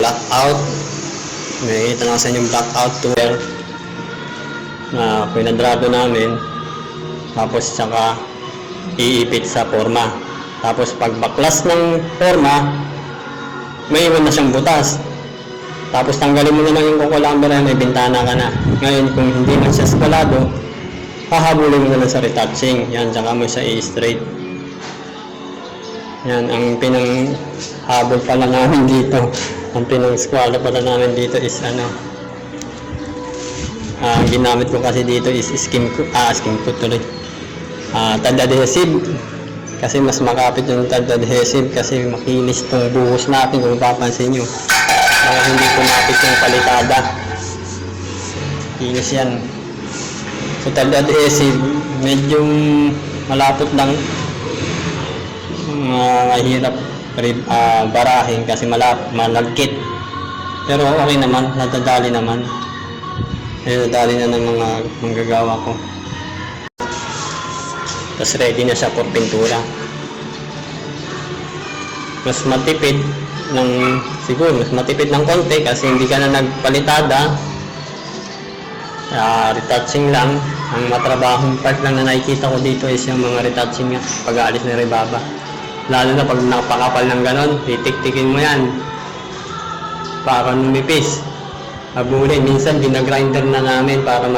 blackout. May kita na sa inyo blackout tool na pinadrado namin. Tapos tsaka iipit sa forma. Tapos pag baklas ng forma, may iwan na siyang butas. Tapos tanggalin mo na lang yung kukulamber na may bintana ka na. Ngayon kung hindi man siya skalado, hahabulin mo na lang sa retouching. Yan, tsaka mo siya i-straight. Yan, ang pinanghabol pala namin dito. Ang pinang-squalo pala namin dito is ang ginamit ko kasi dito is skin coat tuloy. Tad adhesive. Kasi mas makapit yung tad adhesive kasi makinis tong buhos natin kung papansin nyo. Kaya hindi kumapit yung palitada. Kinis yan. So tad adhesive, medyo malapot lang. Mahirap barahin kasi malagkit. Pero okay naman, nadadali naman. Nadadali na ng mga manggagawa ko. Tapos ready na siya for pintura. Mas matipid ng konti kasi hindi ka na nagpalitada. Retouching lang. Ang matrabahong part lang na nakikita ko dito is yung mga retouching nga pag-aalis ng rebaba. Lalo na pag napakapal ng ganon, titik-tikin mo yan para numipis. Abulin, minsan ginagrinder na namin para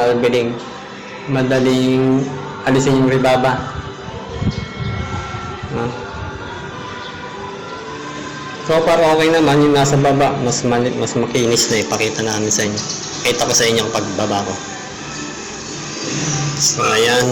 madaling alisin yung rebaba. So far okay naman yung nasa baba, mas makinis na ipakita namin sa inyo. Kita ko sa inyo ang pagbaba ko. So ayan.